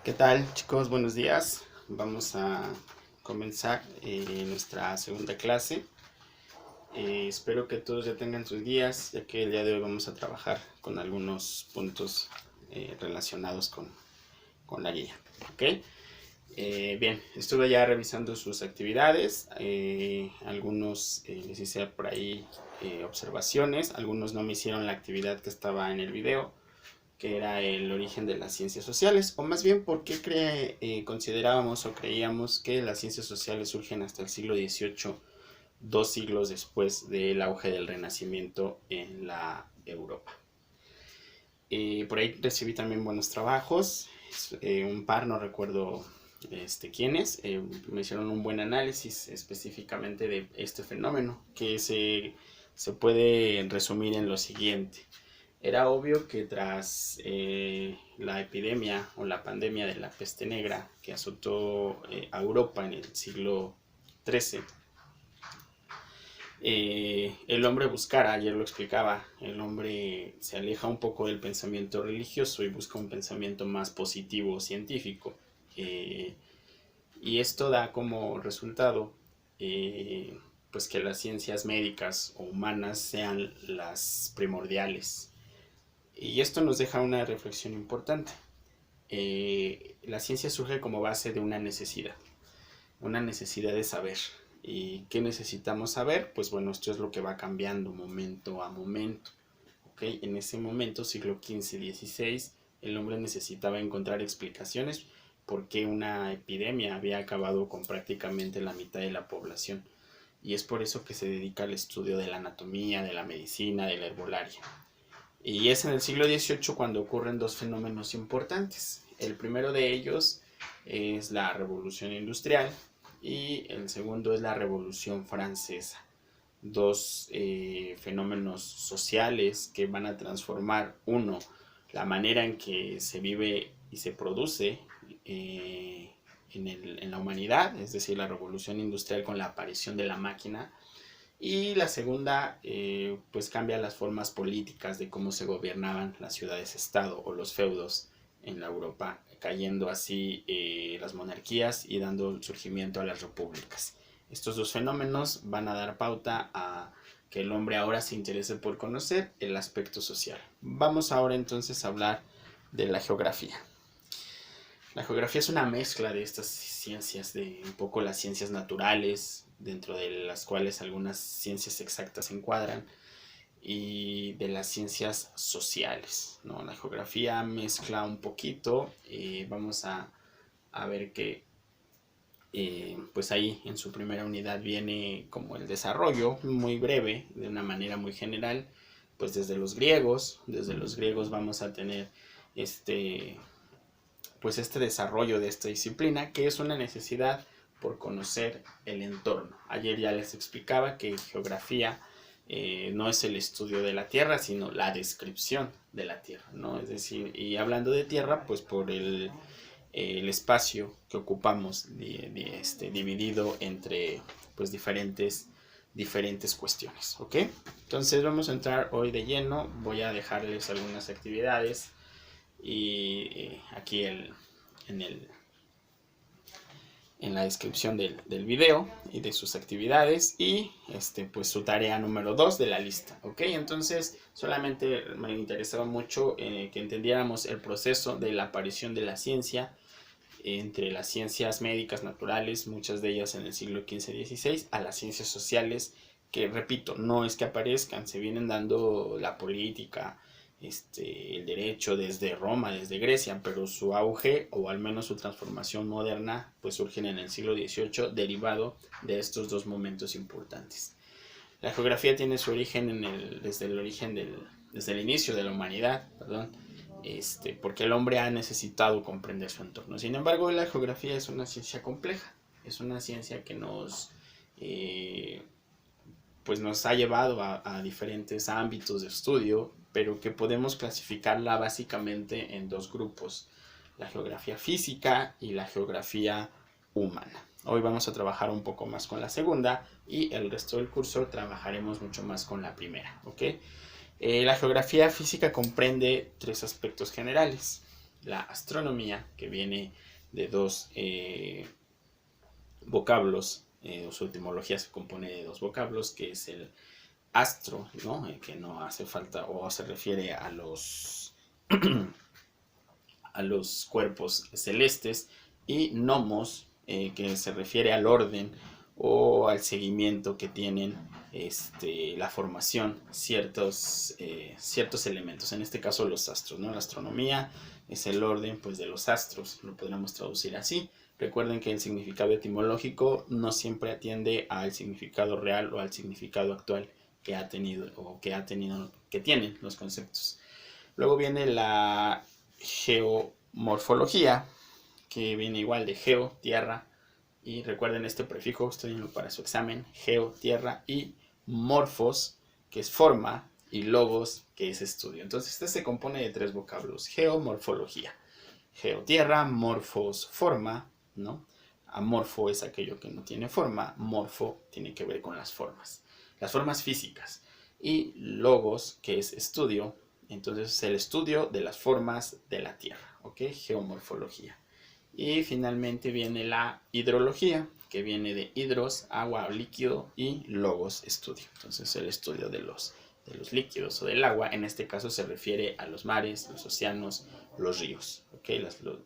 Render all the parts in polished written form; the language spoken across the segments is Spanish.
¿Qué tal, chicos? Buenos días. Vamos a comenzar nuestra segunda clase. Espero que todos ya tengan sus guías, ya que el día de hoy vamos a trabajar con algunos puntos relacionados con la guía. ¿Ok? Bien, estuve ya revisando sus actividades. Algunos les hice por ahí observaciones. Algunos no me hicieron la actividad que estaba en el video, que era el origen de las ciencias sociales, o más bien por qué considerábamos o creíamos que las ciencias sociales surgen hasta el siglo XVIII, 2 siglos después del auge del Renacimiento en la Europa. Por ahí recibí también buenos trabajos, un par, no recuerdo quiénes, me hicieron un buen análisis específicamente de este fenómeno, que se puede resumir en lo siguiente. Era obvio que tras la epidemia o la pandemia de la peste negra que azotó a Europa en el siglo XIII, el hombre buscara, ayer lo explicaba, el hombre se aleja un poco del pensamiento religioso y busca un pensamiento más positivo, científico. Y esto da como resultado pues que las ciencias médicas o humanas sean las primordiales. Y esto nos deja una reflexión importante. La ciencia surge como base de una necesidad de saber. ¿Y qué necesitamos saber? Pues bueno, esto es lo que va cambiando momento a momento. ¿Okay? En ese momento, siglo XV-XVI, el hombre necesitaba encontrar explicaciones por qué una epidemia había acabado con prácticamente la mitad de la población. Y es por eso que se dedica al estudio de la anatomía, de la medicina, de la herbolaria. Y es en el siglo XVIII cuando ocurren dos fenómenos importantes. El primero de ellos es la Revolución Industrial y el segundo es la Revolución Francesa. Dos fenómenos sociales que van a transformar, uno, la manera en que se vive y se produce en la humanidad, es decir, la Revolución Industrial con la aparición de la máquina, y la segunda, pues cambia las formas políticas de cómo se gobernaban las ciudades-estado o los feudos en la Europa, cayendo así las monarquías y dando surgimiento a las repúblicas. Estos dos fenómenos van a dar pauta a que el hombre ahora se interese por conocer el aspecto social. Vamos ahora entonces a hablar de la geografía. La geografía es una mezcla de estas ciencias, de un poco las ciencias naturales, dentro de las cuales algunas ciencias exactas se encuadran, y de las ciencias sociales, ¿no? La geografía mezcla un poquito, vamos a ver que pues ahí en su primera unidad viene como el desarrollo muy breve, de una manera muy general, pues desde los griegos vamos a tener pues este desarrollo de esta disciplina, que es una necesidad por conocer el entorno. Ayer ya les explicaba que geografía no es el estudio de la Tierra, sino la descripción de la Tierra, ¿no? Es decir, y hablando de Tierra, pues por el espacio que ocupamos dividido entre pues diferentes cuestiones, ¿ok? Entonces vamos a entrar hoy de lleno, voy a dejarles algunas actividades y aquí en la descripción del video y de sus actividades y pues su tarea número 2 de la lista, ¿ok? Entonces solamente me interesaba mucho que entendiéramos el proceso de la aparición de la ciencia entre las ciencias médicas naturales, muchas de ellas en el siglo XV-XVI, a las ciencias sociales, que repito, no es que aparezcan, se vienen dando la política, el derecho desde Roma, desde Grecia, pero su auge o al menos su transformación moderna pues surgen en el siglo XVIII derivado de estos dos momentos importantes. La geografía tiene su origen desde el inicio de la humanidad, porque el hombre ha necesitado comprender su entorno. Sin embargo, la geografía es una ciencia compleja, es una ciencia que pues nos ha llevado a diferentes ámbitos de estudio, pero que podemos clasificarla básicamente en dos grupos: la geografía física y la geografía humana. Hoy vamos a trabajar un poco más con la segunda y el resto del curso trabajaremos mucho más con la primera, ¿ok? La geografía física comprende tres aspectos generales. la astronomía, que viene de dos vocablos, su etimología se compone de dos vocablos, que es el astro, ¿no? Que no hace falta o se refiere a los a los cuerpos celestes, y nomos, que se refiere al orden o al seguimiento que tienen la formación ciertos elementos, en este caso los astros, ¿no? La astronomía es el orden, pues, de los astros, lo podríamos traducir así. Recuerden que el significado etimológico no siempre atiende al significado real o al significado actual que ha tenido o que tienen los conceptos. Luego viene la geomorfología, que viene igual de geo, tierra, y recuerden este prefijo, estudienlo para su examen: geo, tierra, y morfos, que es forma, y logos, que es estudio. Entonces este se compone de tres vocablos: geomorfología, geotierra, morfos, forma, ¿no? Amorfo es aquello que no tiene forma, morfo tiene que ver con las formas físicas, y logos, que es estudio. Entonces es el estudio de las formas de la Tierra, ¿ok? Geomorfología. Y finalmente viene la hidrología, que viene de hidros, agua o líquido, y logos, estudio. Entonces el estudio de los líquidos o del agua, en este caso se refiere a los mares, los océanos, los ríos, ¿ok?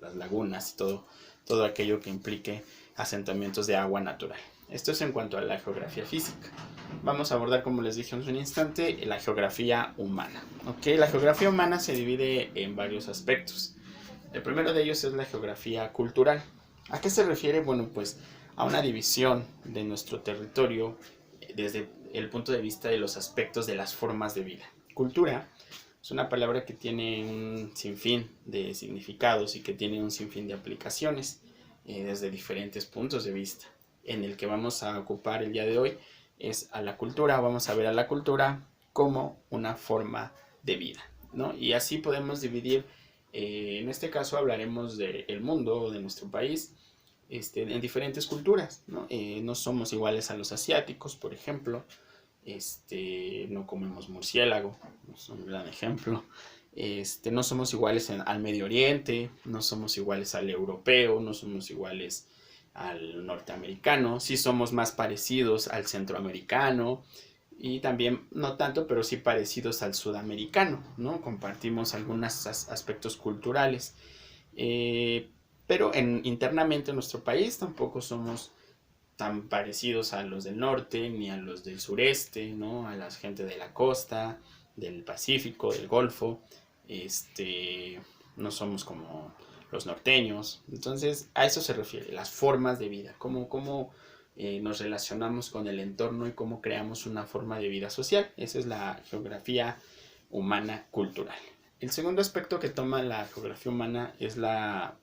Las lagunas y todo aquello que implique asentamientos de agua natural. Esto es en cuanto a la geografía física. Vamos a abordar, como les dije hace un instante, la geografía humana. ¿Ok? La geografía humana se divide en varios aspectos. El primero de ellos es la geografía cultural. ¿A qué se refiere? Bueno, pues a una división de nuestro territorio desde el punto de vista de los aspectos de las formas de vida. Cultura es una palabra que tiene un sinfín de significados y que tiene un sinfín de aplicaciones desde diferentes puntos de vista. En el que vamos a ocupar el día de hoy es a la cultura. Vamos a ver a la cultura como una forma de vida, ¿no? Y así podemos dividir, en este caso hablaremos del mundo o de nuestro país, en diferentes culturas, ¿no? No somos iguales a los asiáticos, por ejemplo. No comemos murciélago, es un gran ejemplo. No somos iguales al Medio Oriente, no somos iguales al europeo, no somos iguales al norteamericano, sí somos más parecidos al centroamericano, y también no tanto, pero sí parecidos al sudamericano, ¿no? Compartimos algunos aspectos culturales, pero internamente en nuestro país tampoco somos tan parecidos a los del norte ni a los del sureste, ¿no? A la gente de la costa, del Pacífico, del Golfo. No somos como los norteños. Entonces a eso se refiere, las formas de vida, cómo nos relacionamos con el entorno y cómo creamos una forma de vida social. Esa es la geografía humana cultural. El segundo aspecto que toma la geografía humana es la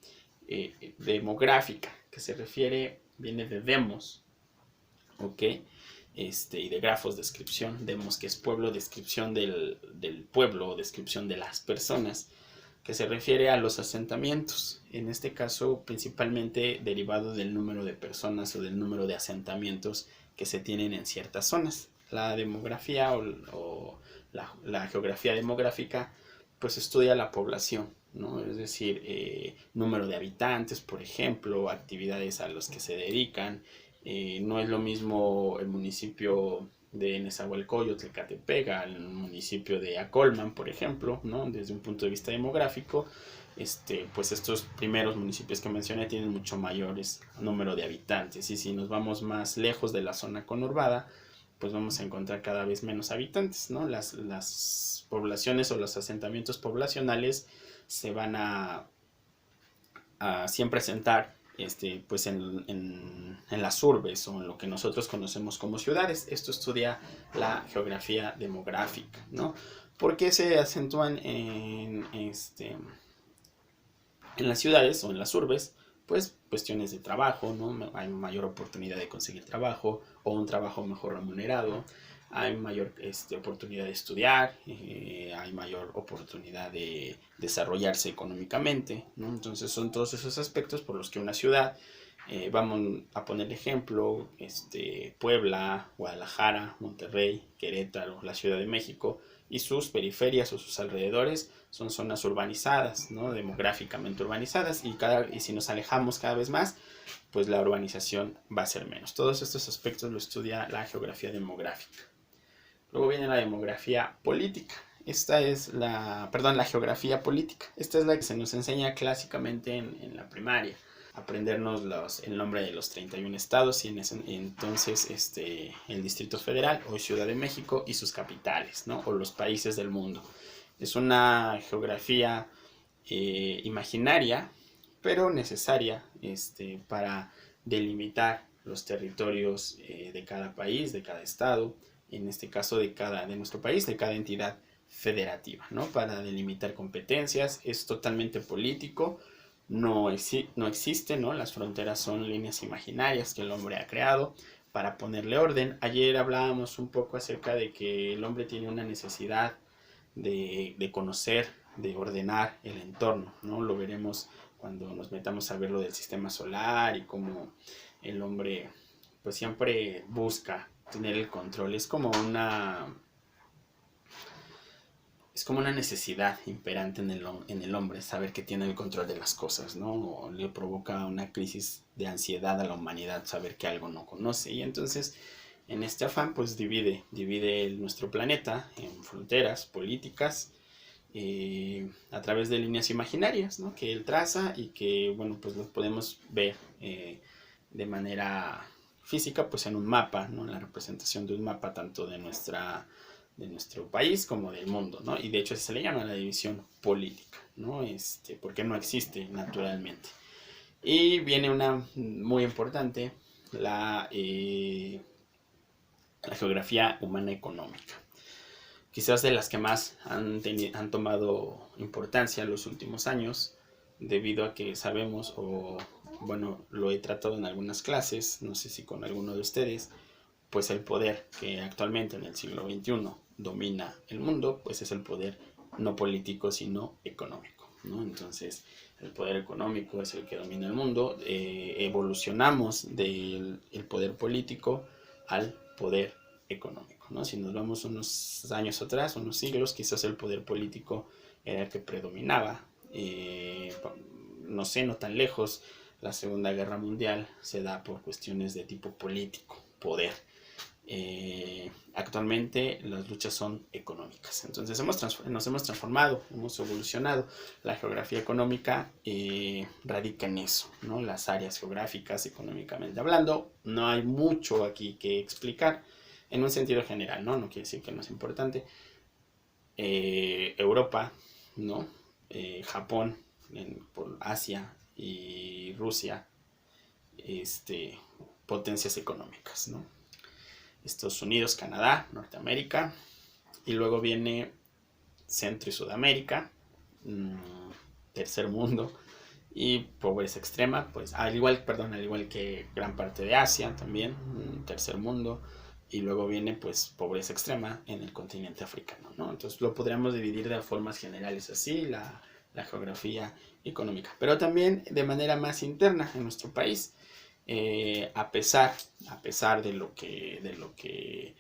demográfica, que se refiere, viene de demos, ¿ok? Y de grafos, descripción. Demos, que es pueblo, descripción del pueblo o descripción de las personas, que se refiere a los asentamientos, en este caso principalmente derivado del número de personas o del número de asentamientos que se tienen en ciertas zonas. La demografía o la geografía demográfica pues estudia la población, ¿no? Es decir, número de habitantes, por ejemplo, actividades a las que se dedican. No es lo mismo el municipio de Nezahualcóyotl, Ecatepec, al municipio de Acolman, por ejemplo, ¿no? Desde un punto de vista demográfico, pues estos primeros municipios que mencioné tienen mucho mayores número de habitantes, y si nos vamos más lejos de la zona conurbada, pues vamos a encontrar cada vez menos habitantes, ¿no? Las poblaciones o los asentamientos poblacionales se van a siempre asentar pues en las urbes o en lo que nosotros conocemos como ciudades. Esto estudia la geografía demográfica, ¿no? ¿Por qué se acentúan en las ciudades o en las urbes? Pues cuestiones de trabajo, ¿no? Hay mayor oportunidad de conseguir trabajo o un trabajo mejor remunerado, hay mayor oportunidad de estudiar, hay mayor oportunidad de desarrollarse económicamente, ¿no? Entonces son todos esos aspectos por los que una ciudad, vamos a poner ejemplo, Puebla, Guadalajara, Monterrey, Querétaro, la Ciudad de México, y sus periferias o sus alrededores son zonas urbanizadas, ¿no? Demográficamente urbanizadas, y si nos alejamos cada vez más, pues la urbanización va a ser menos. Todos estos aspectos lo estudia la geografía demográfica. Luego viene la demografía política. La geografía política. Esta es la que se nos enseña clásicamente en la primaria. Aprendernos el nombre de los 31 estados y entonces el Distrito Federal o Ciudad de México y sus capitales, ¿no? O los países del mundo. Es una geografía imaginaria, pero necesaria para delimitar los territorios de cada país, de cada estado, en este caso de nuestro país, de cada entidad federativa, ¿no? Para delimitar competencias. Es totalmente político, no existe, ¿no? Las fronteras son líneas imaginarias que el hombre ha creado para ponerle orden. Ayer hablábamos un poco acerca de que el hombre tiene una necesidad de conocer, de ordenar el entorno, ¿no? Lo veremos cuando nos metamos a ver lo del sistema solar y cómo el hombre pues siempre busca tener el control. Es como una necesidad imperante en el hombre, saber que tiene el control de las cosas, ¿no? O le provoca una crisis de ansiedad a la humanidad saber que algo no conoce. Y entonces, en este afán, pues divide nuestro planeta en fronteras políticas a través de líneas imaginarias, ¿no? Que él traza y que, bueno, pues lo podemos ver de manera física, pues en un mapa, ¿no? La representación de un mapa tanto de nuestro país como del mundo, ¿no? Y de hecho se le llama la división política, ¿no? Porque no existe naturalmente. Y viene una muy importante, la geografía humana económica. Quizás de las que más han tomado importancia en los últimos años, debido a que sabemos, o bueno, lo he tratado en algunas clases, no sé si con alguno de ustedes, pues el poder que actualmente en el siglo XXI domina el mundo, pues es el poder no político, sino económico, ¿no? Entonces, el poder económico es el que domina el mundo. Evolucionamos del poder político al poder económico, ¿no? Si nos vamos unos años atrás, unos siglos, quizás el poder político era el que predominaba. No tan lejos, la Segunda Guerra Mundial se da por cuestiones de tipo político, poder. Actualmente las luchas son económicas. Entonces nos hemos transformado, hemos evolucionado. La geografía económica radica en eso, ¿no? Las áreas geográficas económicamente hablando. No hay mucho aquí que explicar en un sentido general, ¿no? No quiere decir que no es importante. Europa, ¿no? Japón, por Asia y Rusia, potencias económicas, ¿no? Estados Unidos, Canadá, Norteamérica, y luego viene Centro y Sudamérica, tercer mundo, y pobreza extrema, pues al igual que gran parte de Asia también, tercer mundo, y luego viene pues pobreza extrema en el continente africano, ¿no? Entonces lo podríamos dividir de formas generales así, la geografía económica, pero también de manera más interna en nuestro país. A pesar de lo que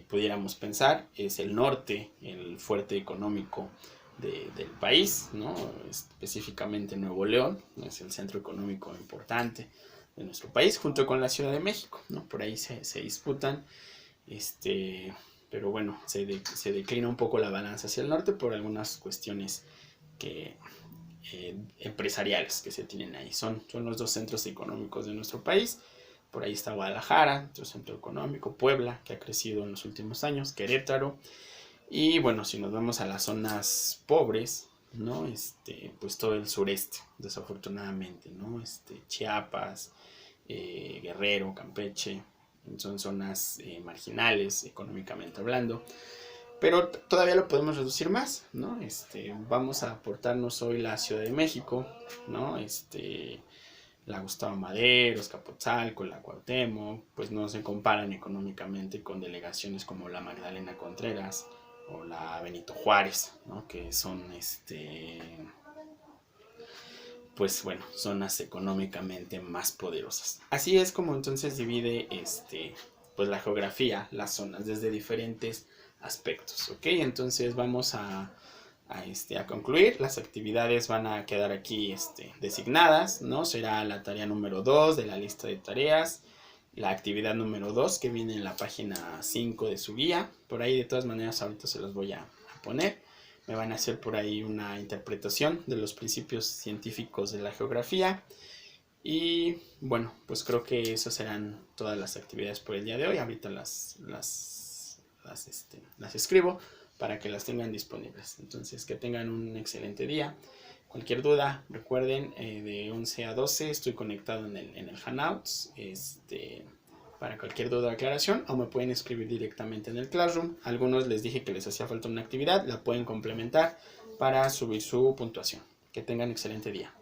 pudiéramos pensar, es el norte el fuerte económico del país, ¿no? Específicamente Nuevo León es el centro económico importante de nuestro país, junto con la Ciudad de México, ¿no? Por ahí se disputan, pero bueno, se declina un poco la balanza hacia el norte por algunas cuestiones empresariales que se tienen ahí. Son los dos centros económicos de nuestro país. Por ahí está Guadalajara, otro centro económico, Puebla, que ha crecido en los últimos años, Querétaro. Y bueno, si nos vamos a las zonas pobres, ¿no? Pues todo el sureste, desafortunadamente, ¿no? Chiapas, Guerrero, Campeche, son zonas marginales económicamente hablando. Pero todavía lo podemos reducir más, ¿no? Vamos a aportarnos hoy la Ciudad de México, ¿no? La Gustavo Madero, Azcapotzalco, la Cuauhtémoc, pues no se comparan económicamente con delegaciones como la Magdalena Contreras o la Benito Juárez, ¿no? Que son, pues bueno, zonas económicamente más poderosas. Así es como entonces divide, pues la geografía, las zonas, desde diferentes aspectos, ¿ok? Entonces vamos a concluir. Las actividades van a quedar aquí designadas, ¿no? Será la tarea número 2 de la lista de tareas, la actividad número 2 que viene en la página 5 de su guía. Por ahí de todas maneras ahorita se los voy a poner. Me van a hacer por ahí una interpretación de los principios científicos de la geografía. Y bueno, pues creo que esas serán todas las actividades por el día de hoy. Ahorita las escribo para que las tengan disponibles. Entonces, que tengan un excelente día. Cualquier duda, recuerden, de 11 a 12 estoy conectado en el Hangouts. Para cualquier duda o aclaración, o me pueden escribir directamente en el Classroom. A algunos les dije que les hacía falta una actividad, la pueden complementar para subir su puntuación. Que tengan excelente día.